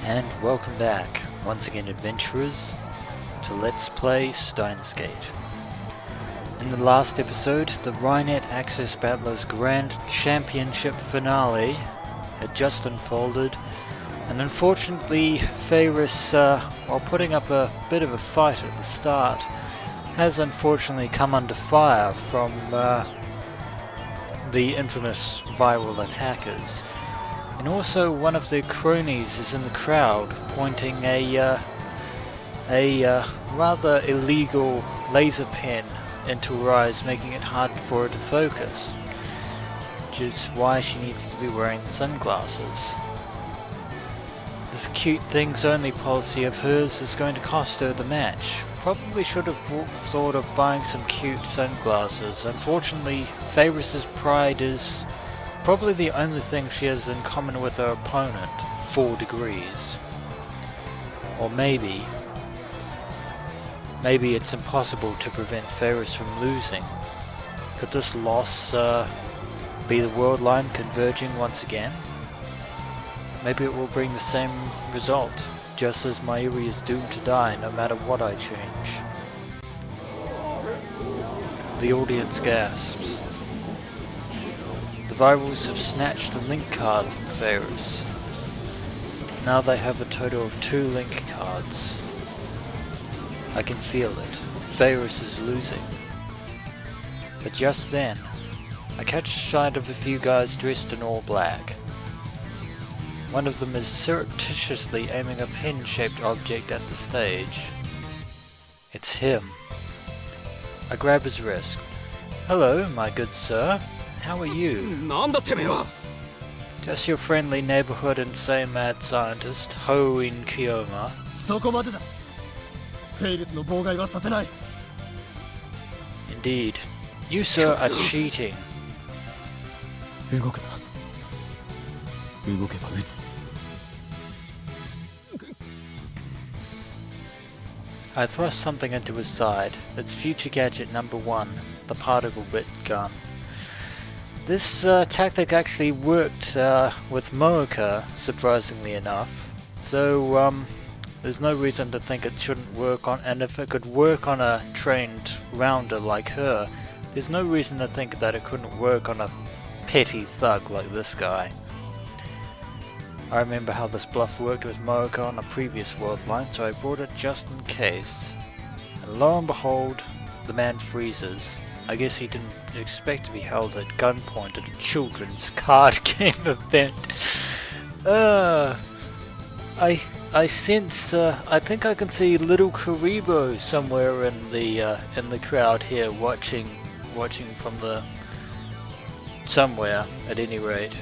And welcome back, once again adventurers, to Let's Play Steins. In the last episode, the RaiNetter Access Battlers Grand Championship finale had just unfolded, and unfortunately Faris, while putting up a bit of a fight at the start, has unfortunately come under fire from the infamous viral attackers. And also one of their cronies is in the crowd, pointing a rather illegal laser pen into her eyes, making it hard for her to focus, which is why she needs to be wearing sunglasses. This cute things only policy of hers is going to cost her the match. Probably should have thought of buying some cute sunglasses. Unfortunately, Faris' pride is probably the only thing she has in common with her opponent, 4 degrees. Or maybe it's impossible to prevent Faris from losing. Could this loss be the world line converging once again? Maybe it will bring the same result, just as Mairi is doomed to die no matter what I change. The audience gasps. The virals have snatched the link card from Faris. Now they have a total of 2 link cards. I can feel it. Faris is losing. But just then, I catch sight of a few guys dressed in all black. One of them is surreptitiously aiming a pen-shaped object at the stage. It's him. I grab his wrist. "Hello, my good sir. How are you?" "Just your friendly neighborhood insane mad scientist, Ho in Kiyoma." "Indeed. You, sir, are cheating." I thrust something into his side. It's future gadget number 1, the particle bit gun. This tactic actually worked with Moeka, surprisingly enough. So there's no reason to think it shouldn't work on, and if it could work on a trained rounder like her, there's no reason to think that it couldn't work on a petty thug like this guy. I remember how this bluff worked with Moeka on a previous world line, so I brought it just in case. And lo and behold, the man freezes. I guess he didn't expect to be held at gunpoint at a children's card game event. I sense, I think I can see little Karibo somewhere in the crowd here, watching from the somewhere at any rate.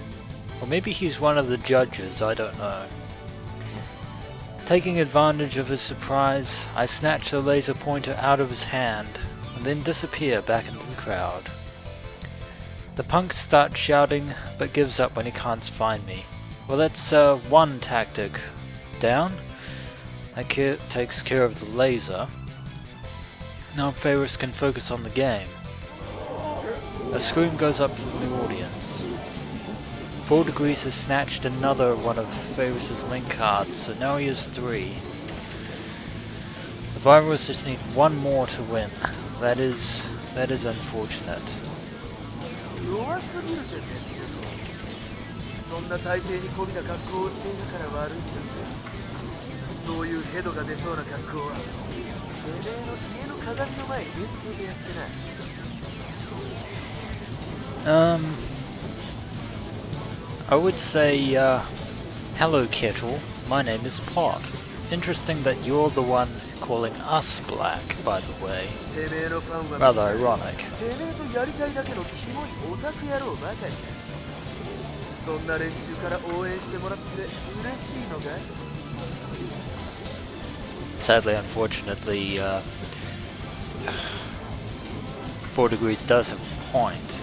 Or maybe he's one of the judges, I don't know. Taking advantage of his surprise, I snatch the laser pointer out of his hand, and then disappear back into the crowd. The punk starts shouting, but gives up when he can't find me. Well, that's one tactic down. That takes care of the laser. Now Faris can focus on the game. A scream goes up from the audience. 4 degrees has snatched another one of Faris' link cards, so now he has 3. The virus just need 1 more to win. That is unfortunate. I would say, hello Kettle, my name is Pot. Interesting that you're the one calling us black, by the way. Rather ironic. Sadly, unfortunately, 4 degrees does have a point,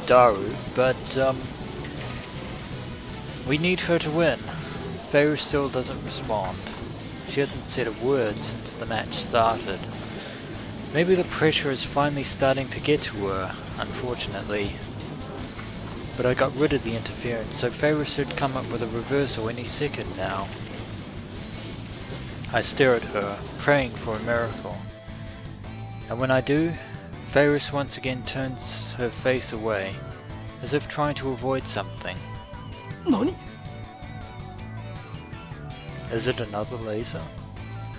Daru, but we need her to win. Faris still doesn't respond. She hasn't said a word since the match started. Maybe the pressure is finally starting to get to her, unfortunately. But I got rid of the interference, so Faris should come up with a reversal any second now. I stare at her, praying for a miracle. And when I do, Faris once again turns her face away, as if trying to avoid something. NANI? Is it another laser?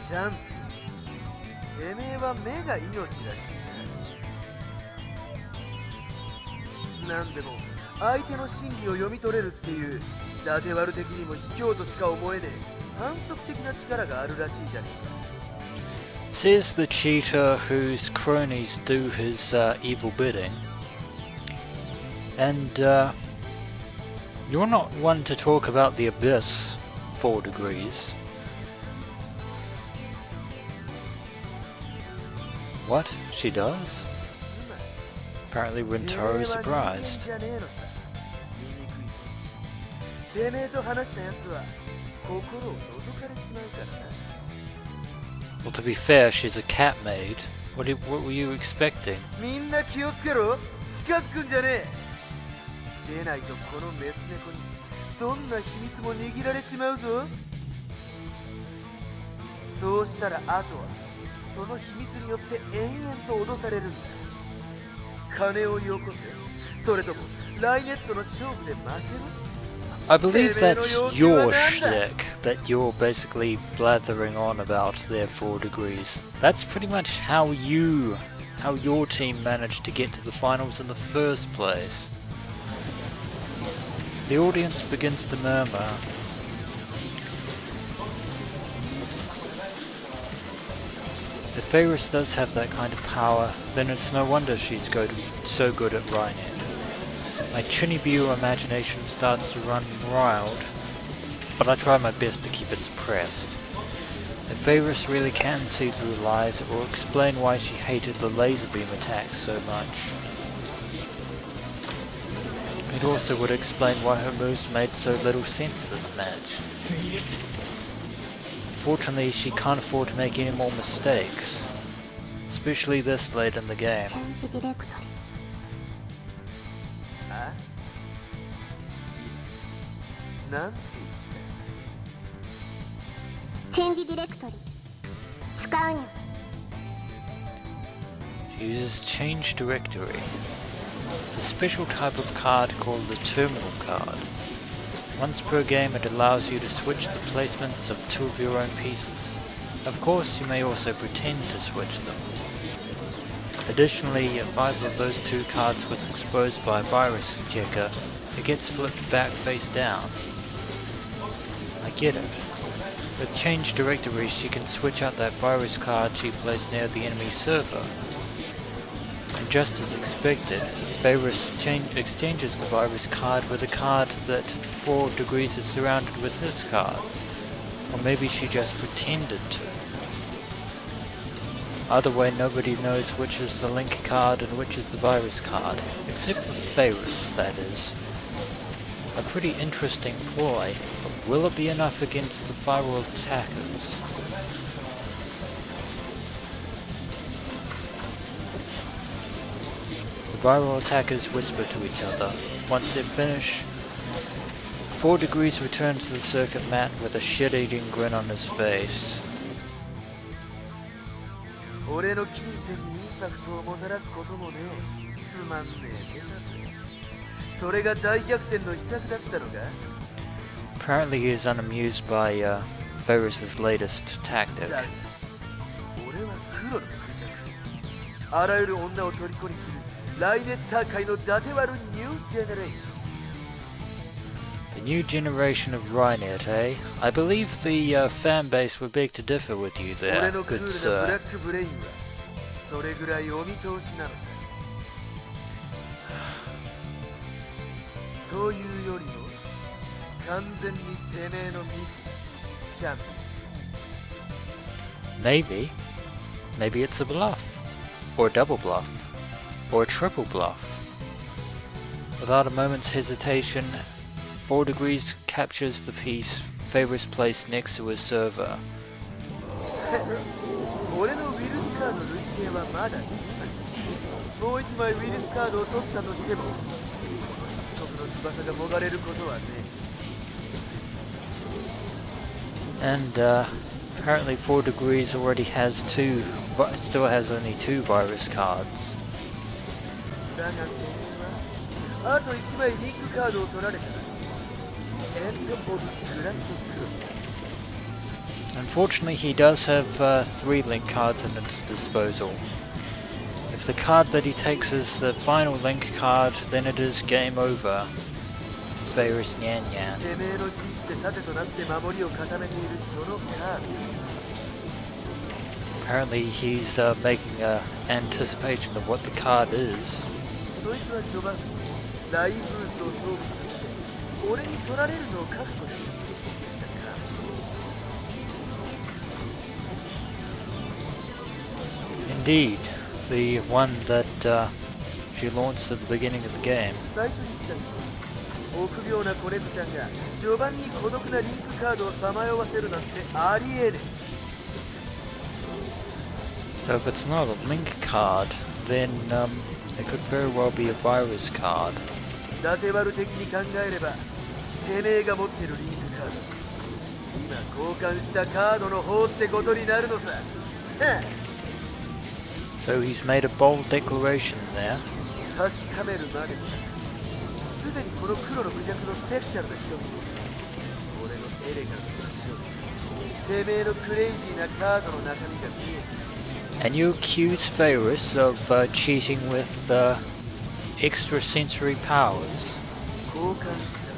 チャンプ、てめえは目が命らしいな。なんでも相手の真偽を読み取れるっていう伊達悪的にも卑怯としか思えねえ反則的な力があるらしいじゃねえか。 Says the cheater whose cronies do his evil bidding. And you're not one to talk about the abyss, 4 degrees. What? She does? Apparently Rintaro is surprised. てめえと話したやつは心を覗かれちまうからな。 Well, to be fair, she's a cat maid. What were you expecting? みんな気をつけろ。近づくんじゃねえ。出ないとこのメス猫にどんな秘密も握られちまうぞ。そうしたらあとはその秘密によって延々と脅されるんだ。金をよこせ。それともライネットの勝負で負けろ。 I believe that's your shtick, that you're basically blathering on about their 4 degrees. That's pretty much how your team managed to get to the finals in the first place. The audience begins to murmur. If Faris does have that kind of power, then it's no wonder she's so good at RaiNetter. My Chunibyu imagination starts to run wild, but I try my best to keep it suppressed. If Faris really can see through lies, it will explain why she hated the laser beam attacks so much. It also would explain why her moves made so little sense this match. Fortunately, she can't afford to make any more mistakes, especially this late in the game. なんてチェンジディレクトリ使うにゃ She uses Change Directory. It's a special type of card called the Terminal card. Once per game it allows you to switch the placements of 2 of your own pieces. Of course, you may also pretend to switch them. Additionally, if either of those 2 cards was exposed by a virus checker, it gets flipped back face down. I get it. With Change Directory, she can switch out that virus card she placed near the enemy server. And just as expected, Faris exchanges the virus card with a card that 4 degrees is surrounded with his cards. Or maybe she just pretended to. Either way, nobody knows which is the link card and which is the virus card, except for Faris, that is. A pretty interesting ploy, but will it be enough against the viral attackers? The viral attackers whisper to each other. Once they finish, 4 degrees returns to the circuit mat with a shit-eating grin on his face. 俺の金銭にインパクトをもたらすこともねえ。つまんねえネタで。それが大逆転の秘策だったのか Apparently he is unamused by Faris' latest tactic. だが俺は黒のクジャク。あらゆる女を虜にするライネッター界の伊達悪ニュージェネレーション。 The new generation of RaiNetter, eh? I believe the fan base would beg to differ with you there, good sir. それぐらいお見通しなのさ。というよりも完全にてめえのミス。チャンプ。 Maybe it's a bluff, or a double bluff, or a triple bluff. Without a moment's hesitation, 4 degrees captures the piece Faris placed next to his server. 俺のウィルスカード累計はまだ2枚。もう1枚ウィルスカードを取ったとしても、漆黒の翼がもがれることはね。And Apparently 4 degrees already has two, but still has only 2 virus cards. だがてめえはあと1枚リンクカードを取られたらエンド・オブ・グランド・クロス Unfortunately, he does have 3 link cards at his disposal. If the card that he takes is the final link card, then it is game over. Faris Nyan Nyan. てめえの陣地で盾となって守りを固めているそのカード Apparently, he's making an anticipation of what the card is. そいつは序盤ライブーストを装備させて俺に取られるのを覚悟してたか Indeed, the one that she launched at the beginning of the game. 最初に言った臆病な子猫ちゃんが序盤に孤独なリンクカードをさまよわせるなんてありえね So if it's not a link card, then it could very well be a virus card. えラテバル的に考えればてめえが持ってるリンクカード今交換したカードの方ってことになるのさ So he's made a bold declaration there. 確かめるまでもなくすでにこの黒の無弱のセクシャルな瞳俺のエレガントな勝利てめえのクレイジーなカードの中身が見えて And you accuse Faris of cheating with extrasensory powers. 交換したう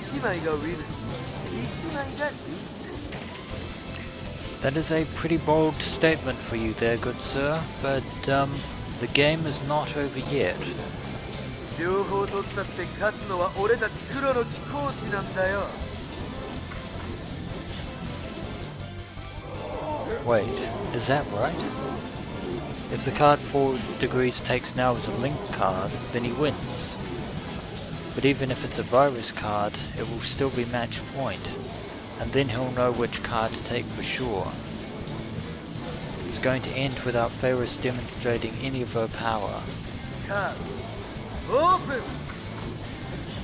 ち1枚がウィルス1枚がリンク That is a pretty bold statement for you there, good sir, but the game is not over yet. 両方取ったって勝つのは俺たち黒の貴公子なんだよ Wait, is that right? If the card 4 degrees takes now is a link card, then he wins. But even if it's a virus card, it will still be match point, and then he'll know which card to take for sure. It's going to end without Faris demonstrating any of her power. カードオープン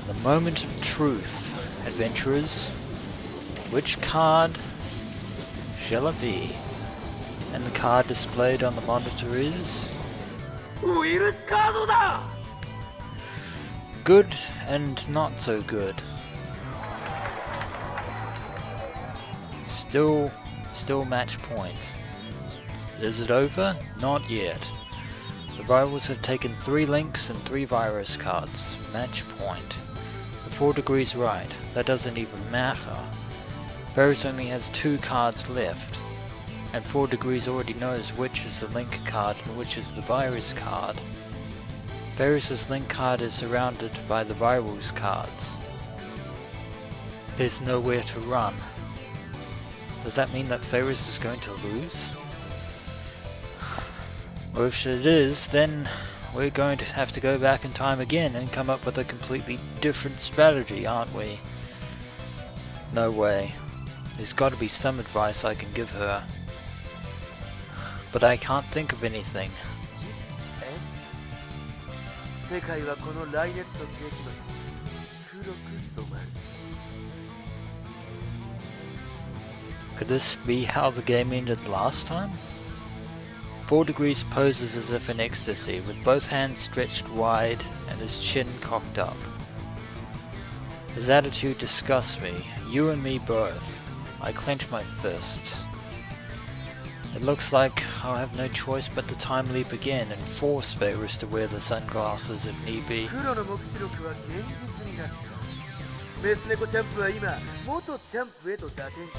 The moment of truth, adventurers. Which card shall it be? And the card displayed on the monitor is... ウイルスカードだ good and not so good. Still match point. Is it over? Not yet. The rivals have taken 3 links and 3 virus cards. Match point. The 4 degrees right. That doesn't even matter. Faris only has 2 cards left. And 4 degrees already knows which is the link card and which is the virus card. Faris' link card is surrounded by the virus cards. There's nowhere to run. Does that mean that Faris is going to lose? Or if it is, then we're going to have to go back in time again and come up with a completely different strategy, aren't we? No way. There's got to be some advice I can give her. But I can't think of anything. 世界はこのライネット世紀末黒く染まる Could this be how the game ended last time? 4 degrees poses as if in ecstasy, with both hands stretched wide and his chin cocked up. His attitude disgusts me, you and me both. I clench my fists. It looks like I'll have no choice but to time leap again and force Faris to wear the sunglasses if need be. 黒の目視録は現実になったメス猫チャンプは今元チャンプへと打点し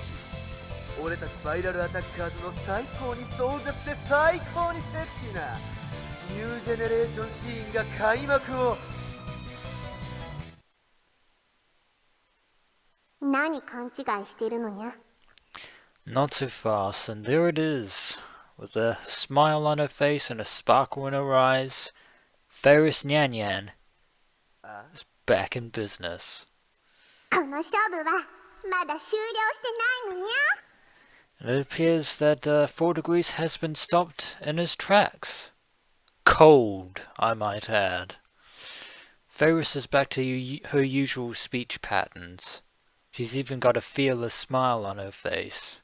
俺たちバイラルアタッカーズの最高に壮絶で最高にセクシーなニュージェネレーションシーンが開幕を何勘違いしてるのにゃ Not so fast, and there it is. With a smile on her face and a sparkle in her eyes, Faris Nyan Nyan is back in business. この勝負はまだ終了してないのにゃ And it appears that 4 degrees has been stopped in his tracks. Cold, I might add. Faris is back to her usual speech patterns. She's even got a fearless smile on her face.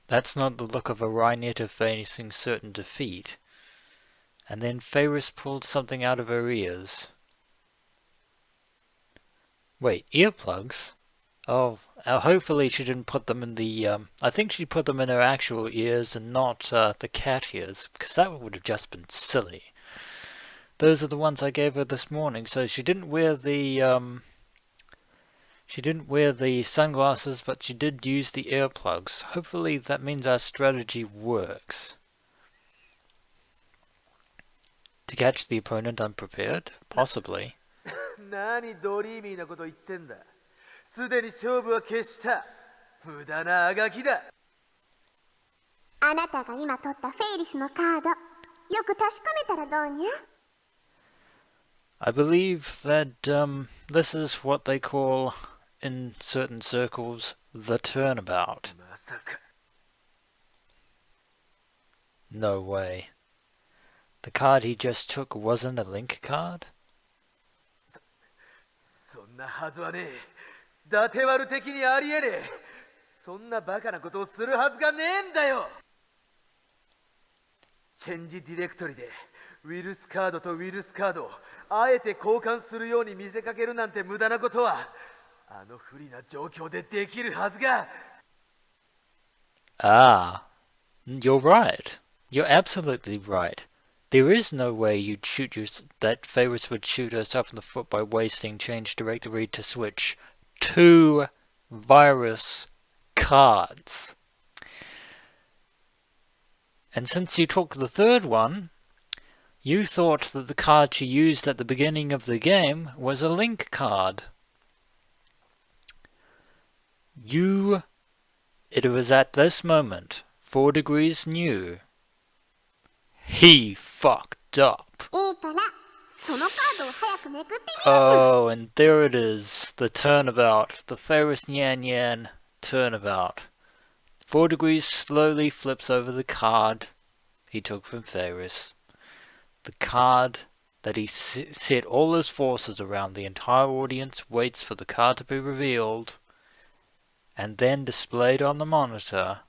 That's not the look of a RaiNetter facing certain defeat. And then Faris pulled something out of her ears. Wait, earplugs? Oh, hopefully she didn't put them in the, I think she put them in her actual ears and not the cat ears, because that would have just been silly. Those are the ones I gave her this morning, so she didn't wear the, sunglasses, but she did use the earplugs. Hopefully that means our strategy works. To catch the opponent unprepared? Possibly. 何ドリーミーなこと言ってんだ。すでに勝負は決した。無駄なあがきだ。あなたが今取ったフェイリスのカード、よく確かめたらどうにゃ？ I believe that this is what they call, in certain circles, the turnabout. まさか。No way. The card he just took wasn't a link card? そんなはずはねえ。伊達丸的にありえねえ。そんなバカなことをするはずがねえんだよ。チェンジディレクトリでウィルスカードとウィルスカードをあえて交換するように見せかけるなんて無駄なことはあの不利な状況でできるはずが。Ah, you're right. You're absolutely right. There is no way you'd that Faris would shoot herself in the foot by wasting change directory to switch 2 virus cards. And since you took the third one, you thought that the card she used at the beginning of the game was a link card. It was at this moment 4 degrees knew. He fucked up. いいから、そのカードを早くめくってみ Oh, and there it is, the turnabout, the Faris Nyan Nyan turnabout. 4 degrees slowly flips over the card he took from Faris. The card that he set all his forces around. The entire audience waits for the card to be revealed and then displayed on the monitor.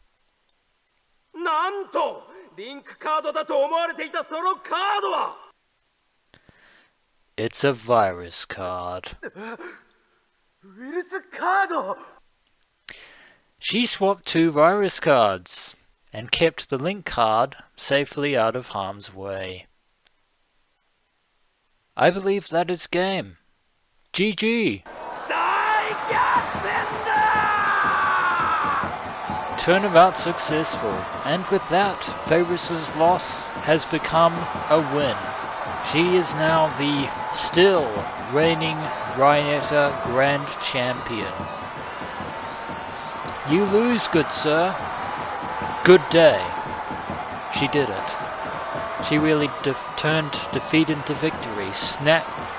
なんとリンクカードだと思われていたそのカードは It's a virus card. ウイルスカード She swapped 2 virus cards and kept the link card safely out of harm's way. I believe that is game. GG! 大逆転だ Turnabout successful, and with that, Faris's loss has become a win. She is now the still reigning RaiNetter Grand Champion. You lose, good sir. Good day. She did it. She really turned defeat into victory.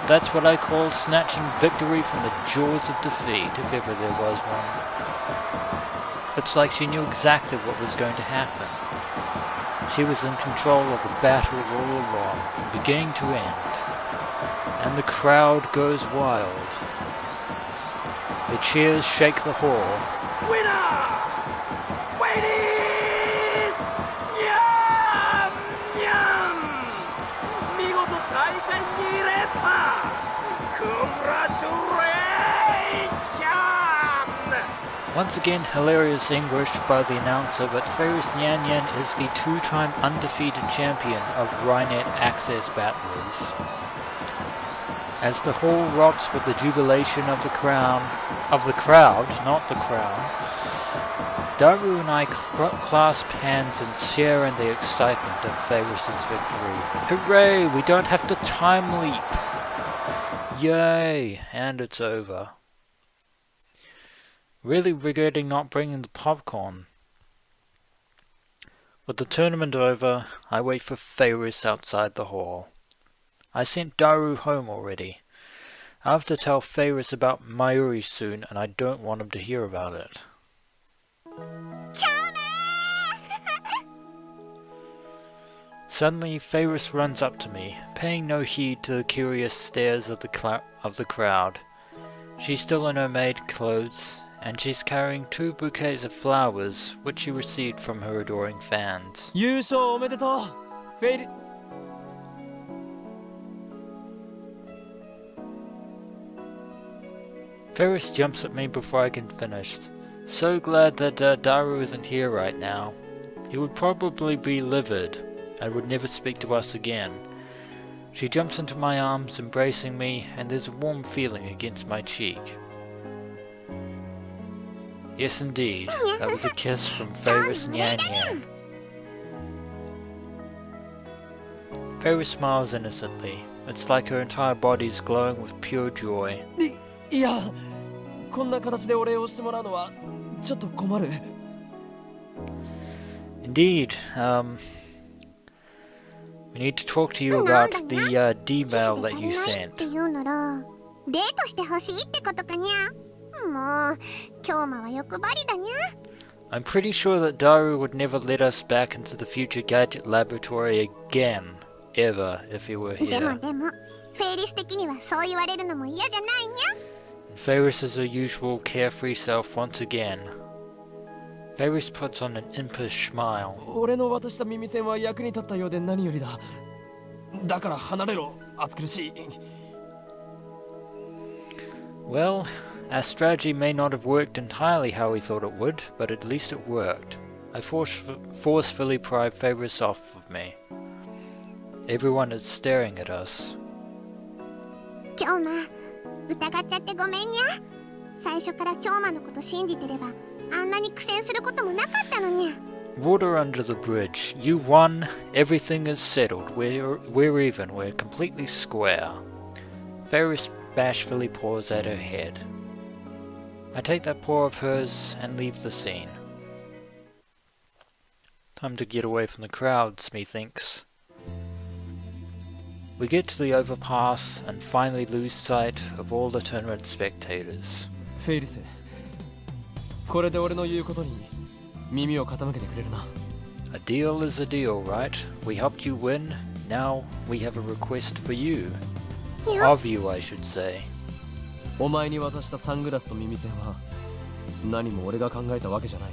That's what I call snatching victory from the jaws of defeat, if ever there was one. It's like she knew exactly what was going to happen. She was in control of the battle all along, from beginning to end. And the crowd goes wild. The cheers shake the hall. Winner! Ladies! Nyam! Nyam! 見事大会2連覇 Congratulations! Once again, hilarious English by the announcer, but Faris Nyan Nyan is the 2-time undefeated champion of RaiNet Access Battlers. As the hall rocks with the jubilation of the crowd, not the crown, Daru and I clasp hands and share in the excitement of Faris' victory. Hooray! We don't have to time leap! Yay! And it's over. Really regretting not bringing the popcorn. With the tournament over, I wait for Faris outside the hall. I sent Daru home already. I have to tell Faris about Mayuri soon, and I don't want him to hear about it. Suddenly, Faris runs up to me, paying no heed to the curious stares of the crowd. She's still in her maid clothes, and she's carrying 2 bouquets of flowers, which she received from her adoring fans. 優勝おめでとうフェイリ Faris jumps at me before I can finish. So glad that Daru isn't here right now. He would probably be livid and would never speak to us again. She jumps into my arms, embracing me, and there's a warm feeling against my cheek. Yes, indeed, that was a kiss from Faris Nyan Nyan. Faris smiles innocently. It's like her entire body is glowing with pure joy. いやこんな形でお礼をしてもらうのはちょっと困る Indeed, we need to talk to you about the D-mail that you って sent. 言うならデートしてほしいってことかにゃ。もう今日は欲張りだにゃ。 I'm pretty sure that Daru would never let us back into the future gadget laboratory again, ever, if he were でも here. でもフェイリス的にはそう言われるのも嫌じゃないにゃ。 Faris is her usual carefree self once again. Faris puts on an impish smile. 俺の渡した耳栓は役に立ったようで何よりだだから離れろ暑苦しい Well, our strategy may not have worked entirely how we thought it would, but at least it worked. I forcefully pried Faris off of me. Everyone is staring at us. 今日疑っちゃってごめんにゃ。最初から今日のこと信じてればあんなに苦戦することもなかったのにゃ。 Water under the bridge. You won. Everything is settled. We're even. We're completely square. Faris bashfully paws at her head. I take that paw of hers and leave the scene. Time to get away from the crowds, methinks. We get to the overpass and finally lose sight of all the tournament spectators. フェイリスこれで俺の言うことに耳を傾けてくれるな A deal is a deal, right? We helped you win. Now we have a request for you. Of you, I should say. お前に渡したサングラスと耳栓は何も俺が考えたわけじゃない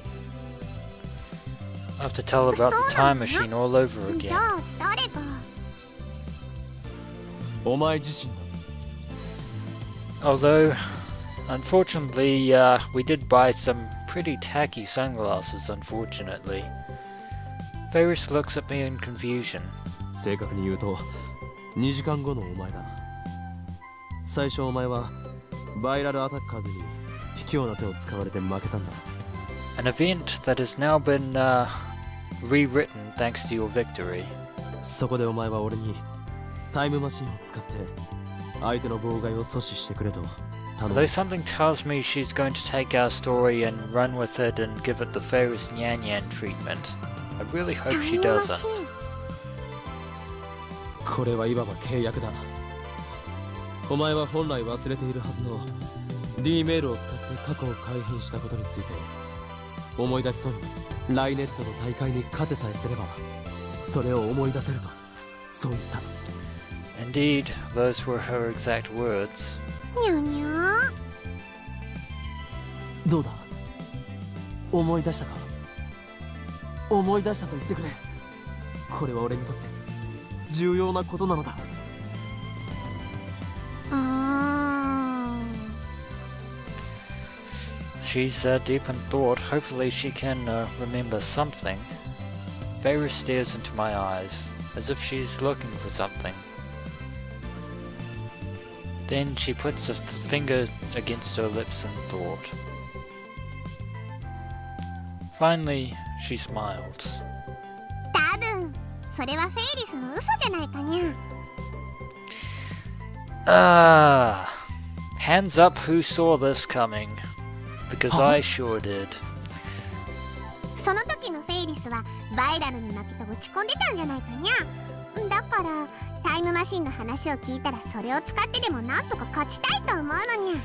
I have to tell about the time machine all over じ again. ゃあ誰が。お前自身だ Although, unfortunately, we did buy some pretty tacky sunglasses, unfortunately. Faris looks at me in confusion. 正確に言うと2時間後のお前だ最初お前はバイラルアタッカーズに卑怯な手を使われて負けたんだ An event that has now been rewritten thanks to your victory. そこでお前は俺にタイムマシンを使って相手の妨害を阻止してくれと頼む Although something tells me she's going to take our story and run with it and give it the Faris Nyan Nyan treatment. I really hope she doesn't. これはいわば契約だお前は本来忘れているはずの D メールを使って過去を改変したことについて思い出しそうにライネットの大会に勝てさえすればそれを思い出せるとそう言った Indeed, those were her exact words. にゃにゃ。どうだ思い出したか思い出したと言ってくれこれは俺にとって重要なことなのだ She's deep in thought. Hopefully she can remember something. Faris stares into my eyes, as if she's looking for something. Then she puts a finger against her lips in thought. Finally, she smiles. 多分それはフェイリスの嘘じゃないかにゃ。Hands up who saw this coming. Because I sure did. その時のフェイリスはバイラルに負けて落ち込んでたんじゃないかにゃ。だからタイムマシンの話を聞いたらそれを使ってでもなんとか勝ちたいと思うのに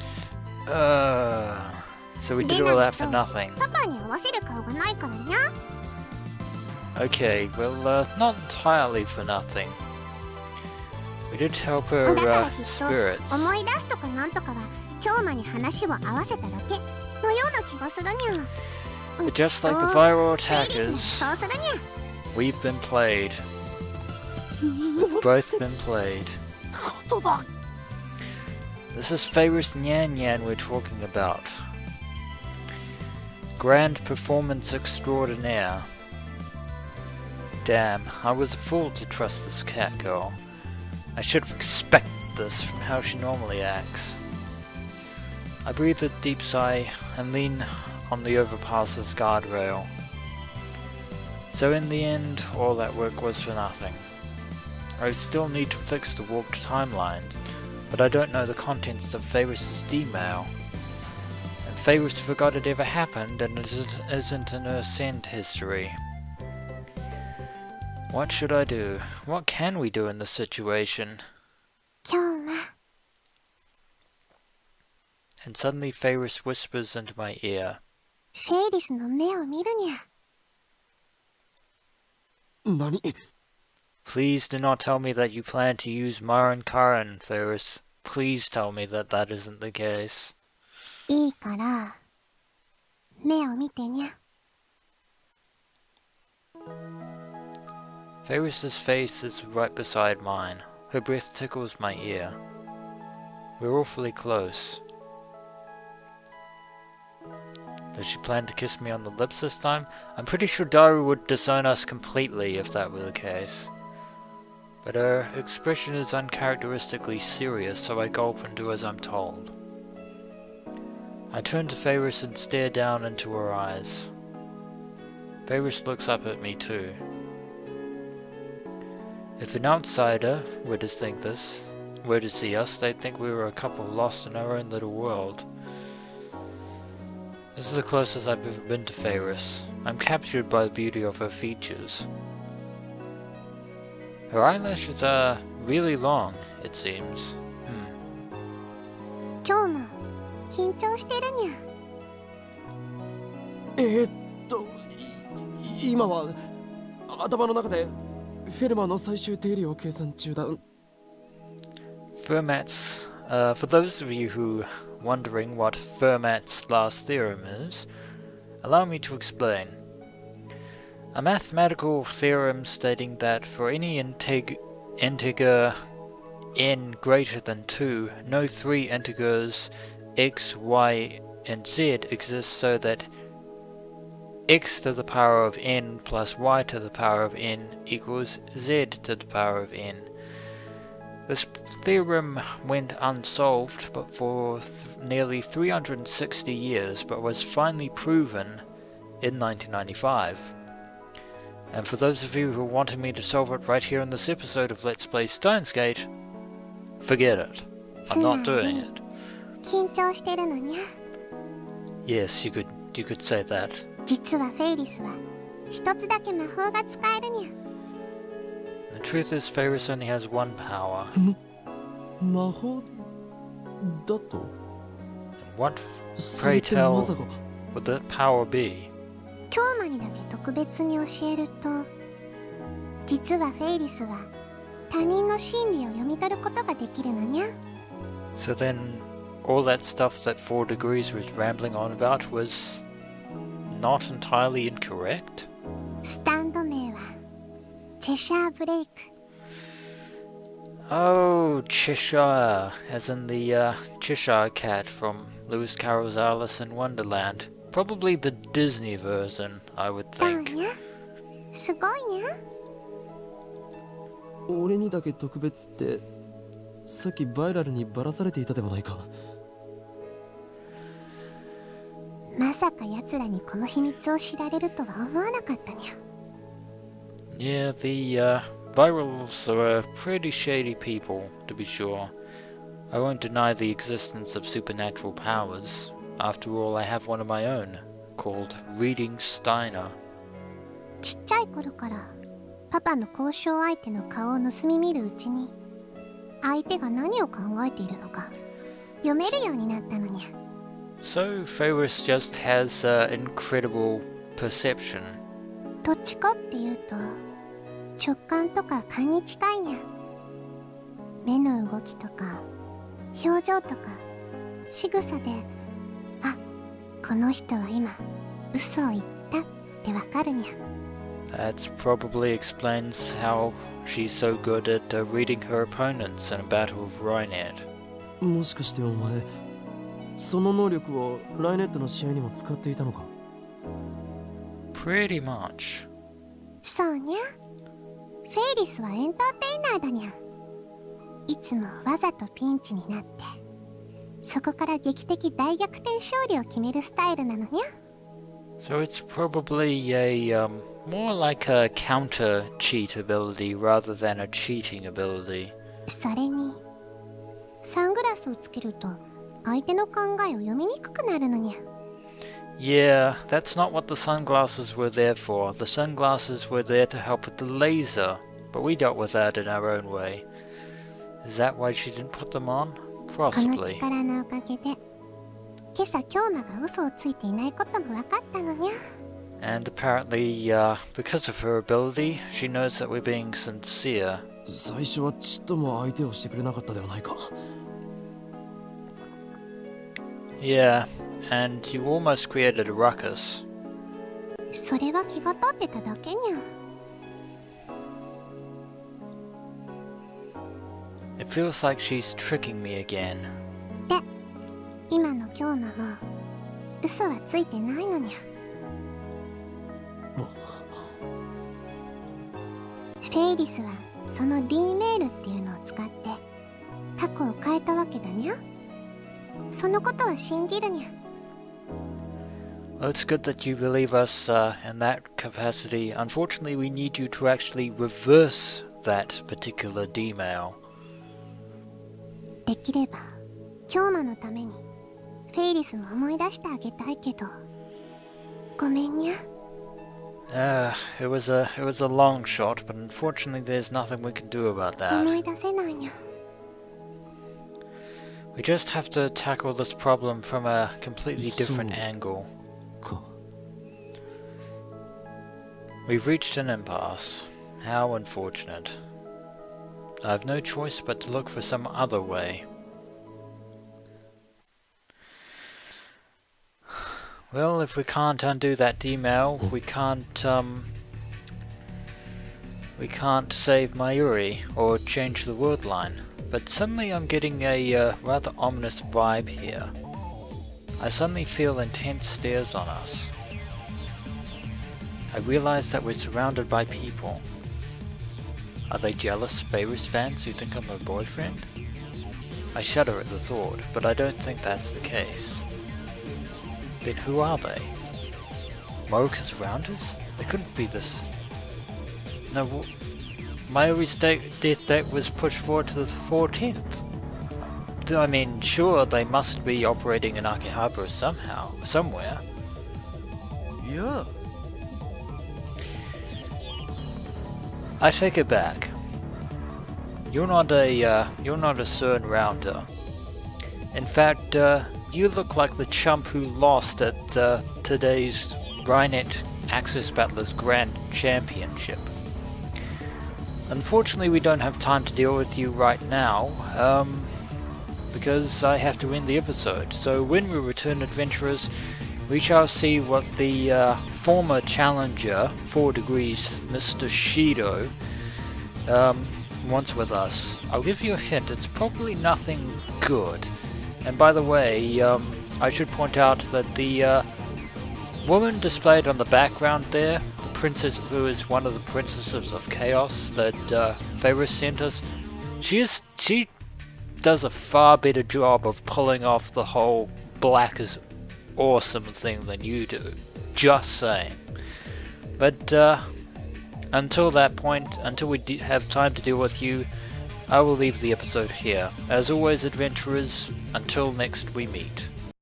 ゃ。So we did all that for nothing. パパに合わせる顔がないからにゃ。Okay, well, not entirely for nothing. We did help her だからきっと spirits. 思い出すとかなんとかは京馬に話を合わせただけ。のような気がするにゃ。 But just like the viral フェイリスも attackers, そうするにゃ。 we've been played. Both been played. ことだ。 This is Faris Nyan Nyan we're talking about. Grand performance extraordinaire. Damn, I was a fool to trust this cat girl. I should have expected this from how she normally acts. I breathe a deep sigh and lean on the overpass's guardrail. So in the end, all that work was for nothing. I still need to fix the warped timelines, but I don't know the contents of Faris' D-mail. And Faris forgot it ever happened and it isn't in her send history. What should I do? What can we do in this situation? 今日は And suddenly Faris whispers into my ear. フェイリスの目を見るにゃ。何？ Please do not tell me that you plan to use Marin Karan, Faris. Please tell me that that isn't the case. いいから、目を見てにゃ。 Faris's face is right beside mine. Her breath tickles my ear. We're awfully close. Does she plan to kiss me on the lips this time? I'm pretty sure Daru would disown us completely if that were the case. But her expression is uncharacteristically serious, so I gulp and do as I'm told. I turn to Faris and stare down into her eyes. Faris looks up at me too. If an outsider were to see us, they'd think we were a couple lost in our own little world. This is the closest I've ever been to Faris. I'm captured by the beauty of her features. Her eyelashes are really long, it seems. 今日も緊張してるにゃ。今は頭の中でフェルマーの最終定理を計算中だ。Fermat's, for those of you who wondering what Fermat's last theorem is, allow me to explain. A mathematical theorem stating that for any integer n greater than 2, no 3 integers x, y, and z exist so that x to the power of n plus y to the power of n equals z to the power of n. This theorem went unsolved but for nearly 360 years, but was finally proven in 1995. And for those of you who wanted me to solve it right here in this episode of Let's Play Steins, forget it. I'm not doing it. 緊張してるのにゃ。 Yes, you could say that. 実はフェイリスは一つだけ魔法が使えるにゃ。 The truth is, Faris only has one power. 魔法だと？ And what, それ pray ってま tell, さか。 would that power be? 今日まにだけ特別に教えると、実はフェイリスは他人の心理を読み取ることができるのにゃ。 So then, all that stuff that 4 Degrees was rambling on about was not entirely incorrect? スタンド名はチェシャーブレイク。 Oh, Cheshire, as in the Cheshire Cat from Lewis Carroll's Alice in Wonderland. Probably the Disney version, I would どう think. にゃ。すごいにゃ。俺にだけ特別ってさっきバイラルにばらされていたでもないか。まさか奴らにこの秘密を知られるとは思わなかったにゃ。 Yeah, the Virals are pretty shady people, to be sure. I won't deny the existence of supernatural powers. After all, I have one of my own, called Reading Steiner. ちっちゃい頃からパパの交渉相手の顔を盗み見るうちに、相手が何を考えているのか読めるようになったのにゃ。 So, Faris just has incredible perception. どっちかっていうと直感とか勘に近いにゃ。目の動きとか表情とか仕草で、あ、この人は今嘘を言ったってわかるにゃ。 That probably explains how she's so good at reading her opponents in a battle of RaiNetter. もしかしてお前その能力をライネットの試合にも使っていたのか？ Pretty much. そうにゃ。フェイリスはエンターテイナーだにゃ。いつもわざとピンチになってそこから劇的大逆転勝利を決めるスタイルなのにゃ。 So it's probably a more like a counter cheat ability rather than a cheating ability. それにサングラスをつけると相手の考えを読みにくくなるのにゃ。 Yeah, that's not what the sunglasses were there for. The sunglasses were there to help with the laser, but we dealt with that in our own way. Is that why she didn't put them on? この Possibly. 力のおかげで今朝京馬が嘘をついていないことも分かったのにゃ。 And apparently, because of her ability, she knows that we're being sincere. 最初はちっとも相手をしてくれなかったではないか。 Yeah, and you almost created a ruckus. それは気が立ってただけにゃ。 It feels like she's tricking me again. で今の京馬も嘘はついてないのにゃ。フェイリスはその D メールっていうのを使って過去を変えたわけだにゃ。そのことは信じるにゃ。 Well, it's good that you believe us in that capacity. Unfortunately, we need you to actually reverse that particular D-mail. できれば京馬のためにフェイリスも思い出してあげたいけどごめんにゃ。 It was a long shot, but unfortunately there's nothing we can do about 思 that. い出せないにゃ。 We just have to tackle this problem from a completely different So- angle. か。 We've reached an impasse. How unfortunate. I have no choice but to look for some other way. Well, if we can't undo that D-mail, we can't save Mayuri or change the word line. But suddenly I'm getting a rather ominous vibe here. I suddenly feel intense stares on us. I realize that we're surrounded by people. Are they jealous Faris fans who think I'm her boyfriend? I shudder at the thought, but I don't think that's the case. Then who are they? Moroka's around us? They couldn't be this... No, Mayuri's death date was pushed forward to the 14th. I mean, sure, they must be operating in Akihabara somehow, somewhere. Yeah. I take it back. You're not a CERN rounder. In fact, you look like the chump who lost at today's RaiNetter Axis Battlers Grand Championship. Unfortunately, we don't have time to deal with you right now, because I have to end the episode. So when we return, adventurers, we shall see what the former challenger, 4 degrees, Mr. Shido, wants with us. I'll give you a hint, it's probably nothing good. And by the way, I should point out that the woman displayed on the background there, the princess who is one of the princesses of chaos that Faris sent us, she does a far better job of pulling off the whole black is awesome thing than you do. Just saying. But until that point, until we have time to deal with you, I will leave the episode here. As always, adventurers, until next we meet.